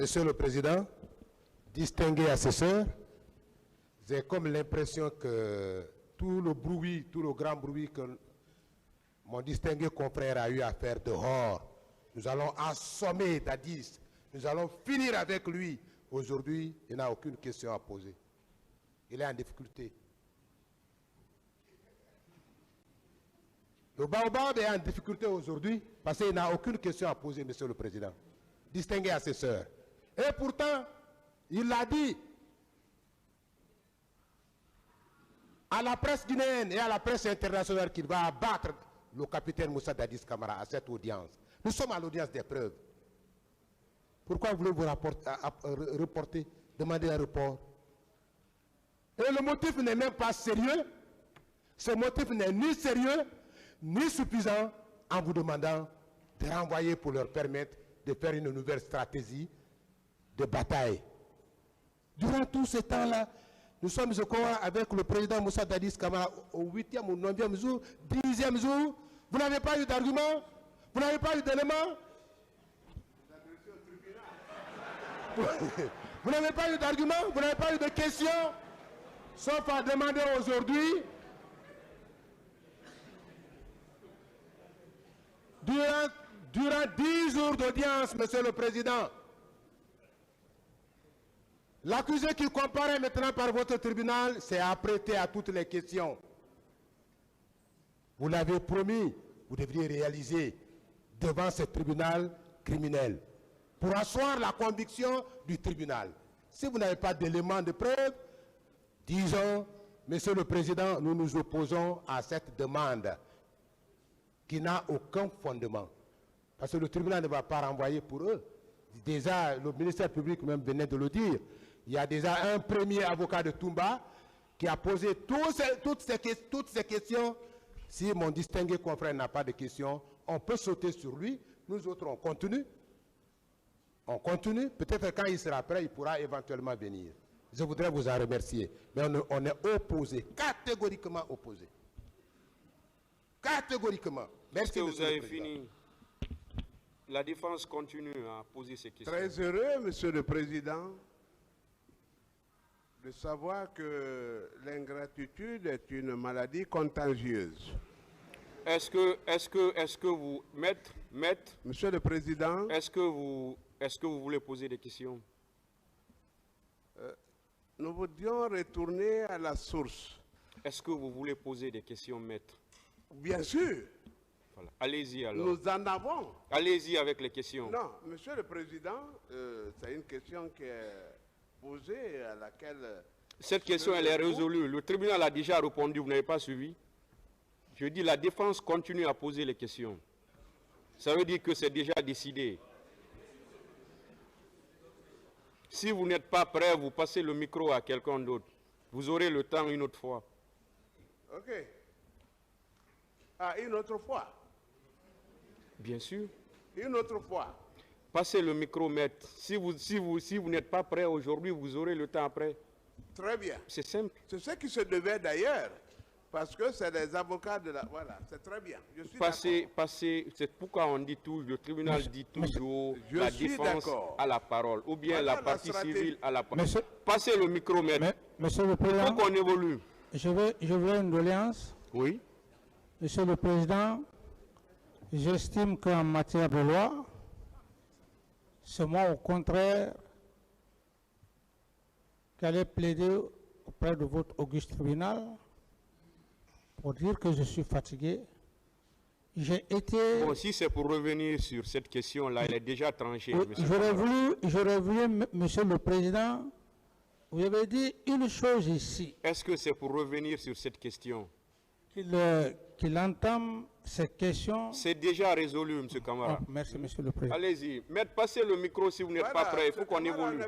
Monsieur le Président, distingué assesseur, j'ai comme l'impression que tout le bruit, tout le grand bruit que mon distingué confrère a eu à faire dehors, nous allons assommer Dadis, nous allons finir avec lui. Aujourd'hui, il n'a aucune question à poser. Il est en difficulté. Le Baobab est en difficulté aujourd'hui parce qu'il n'a aucune question à poser, Monsieur le Président. Distingué assesseur. Et pourtant, il l'a dit à la presse guinéenne et à la presse internationale qu'il va abattre le capitaine Moussa Dadis Camara à cette audience. Nous sommes à l'audience des preuves. Pourquoi voulez-vous reporter, demander un report? Et le motif n'est même pas sérieux. Ce motif n'est ni sérieux, ni suffisant en vous demandant de renvoyer pour leur permettre de faire une nouvelle stratégie de bataille. Durant tout ce temps-là, nous sommes au corps avec le président Moussa Dadis Camara au 8e ou 9e jour, 10e jour. Vous n'avez pas eu d'argument? Vous n'avez pas eu d'éléments? Vous n'avez pas eu d'argument? Vous n'avez pas eu de questions? Sauf à demander aujourd'hui, durant 10 jours d'audience, Monsieur le Président, l'accusé qui comparaît maintenant par votre tribunal s'est apprêté à toutes les questions. Vous l'avez promis, vous devriez réaliser devant ce tribunal criminel pour asseoir la conviction du tribunal. Si vous n'avez pas d'éléments de preuve, disons, Monsieur le Président, nous nous opposons à cette demande qui n'a aucun fondement. Parce que le tribunal ne va pas renvoyer pour eux. Déjà, le ministère public même venait de le dire. Il y a déjà un premier avocat de Toumba qui a posé toutes ces questions. Si mon distingué confrère n'a pas de questions, on peut sauter sur lui. Nous autres, on continue. On continue. Peut-être quand il sera prêt, il pourra éventuellement venir. Je voudrais vous en remercier. Mais on est opposé, catégoriquement opposé. Catégoriquement. Merci, que vous avez fini. La défense continue à poser ces questions. Très heureux, Monsieur le Président, de savoir que l'ingratitude est une maladie contagieuse. Est-ce que vous, maître, Monsieur le Président, est-ce que vous voulez poser des questions? Nous voudrions retourner à la source. Est-ce que vous voulez poser des questions, maître? Bien sûr. Voilà. Allez-y alors. Nous en avons. Allez-y avec les questions. Non, Monsieur le Président, c'est une question qui est posée à laquelle... Cette question, elle est résolue. Le tribunal a déjà répondu, vous n'avez pas suivi. Je dis, la défense continue à poser les questions. Ça veut dire que c'est déjà décidé. Si vous n'êtes pas prêt, vous passez le micro à quelqu'un d'autre. Vous aurez le temps une autre fois. OK. Ah, une autre fois? Bien sûr. Une autre fois? Passez le micro, maître. Si vous n'êtes pas prêt aujourd'hui, vous aurez le temps après. Très bien. C'est simple. C'est ce qui se devait d'ailleurs. Parce que c'est des avocats de la... Voilà, c'est très bien. Je suis d'accord. C'est pourquoi on dit tout, le tribunal dit toujours la défense à la parole, ou bien Voilà la partie civile à la parole. Monsieur, Passez le micro, maître. Monsieur le Président, Il faut qu'on évolue. je veux une doléance. Oui. Monsieur le Président, j'estime qu'en matière de loi, c'est moi au contraire qui allais plaider auprès de votre auguste tribunal pour dire que je suis fatigué. J'ai été... Bon, si c'est pour revenir sur cette question-là, elle est déjà tranchée. J'aurais voulu, Monsieur le Président, vous avez dit une chose ici. Est-ce que c'est pour revenir sur cette question? Qu'il entame cette question. C'est déjà résolu, M. Camara. Merci, Monsieur le Président. Allez-y. Maître, passez le micro si vous n'êtes pas prêt. Il faut qu'on évolue.